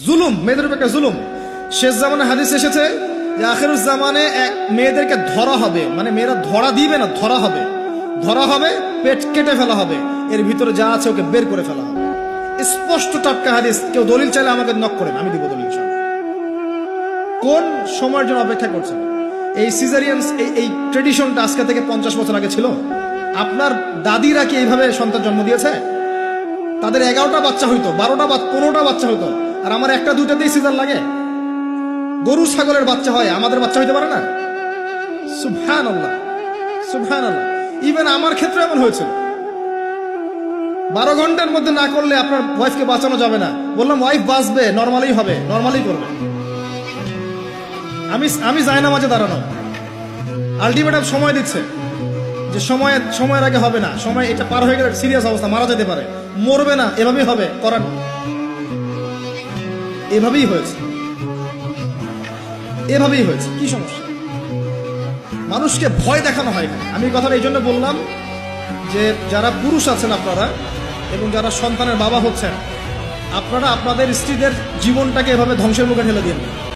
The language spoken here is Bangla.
জুলুম, মেয়েদের উপর একটা জুলুম। শেষ জামানে হাদিস এসেছে যে আখিরুজ জামানে মেয়েদেরকে ধরা হবে, মানে মেয়েরা ধরা দিবে না, ধরা হবে, ধরা হবে, পেট কেটে ফেলা হবে, এর ভিতরে যা আছে ওকে বের করে ফেলা হবে। স্পষ্ট টাটকা হাদিস। কেউ দলিল চাইলে আমাকে নক করেন, আমি দিব দলিল। কোন সময়ের জন্য অপেক্ষা করছেন? এই সিজারিয়ান এই ট্রেডিশনটা আজকে থেকে 50 বছর আগে ছিল। আপনার দাদিরা কি এইভাবে সন্তান জন্ম দিয়েছে? তাদের 11টা বাচ্চা হইতো, 12টা 15টা বাচ্চা হইতো, আর আমার একটা দুইটাতেই সিজার লাগে। গরু ছাগলের বাচ্চা হয়, আমাদের বাচ্চা হইতে পারে না? সুবহানাল্লাহ, সুবহানাল্লাহ। ইভেন আমার ক্ষেত্রে এমন হয়েছিল। 12 ঘন্টার মধ্যে না করলে আপনার ওয়াইফকে বাঁচানো যাবে না। বললাম ওয়াইফ বাঁচবে, নর্মালি হবে, নর্মালি করবে। আমি যাই না মাঝে দাঁড়ানো, আলটিমেটাম সময় দিচ্ছে যে সময়ের আগে হবে না, সময় এটা পার হয়ে গেলে সিরিয়াস অবস্থা, মারা যেতে পারে, মরবে না, এভাবেই হবে, করার এভাবেই হয়েছে, এভাবেই হয়েছে। কি সমস্যা? মানুষকে ভয় দেখানো হয় না। আমি কথাটা এই জন্য বললাম যে যারা পুরুষ আছেন আপনারা এবং যারা সন্তানের বাবা হচ্ছেন, আপনারা আপনাদের স্ত্রীদের জীবনটাকে এভাবে ধ্বংসের মুখে ঠেলে দিন।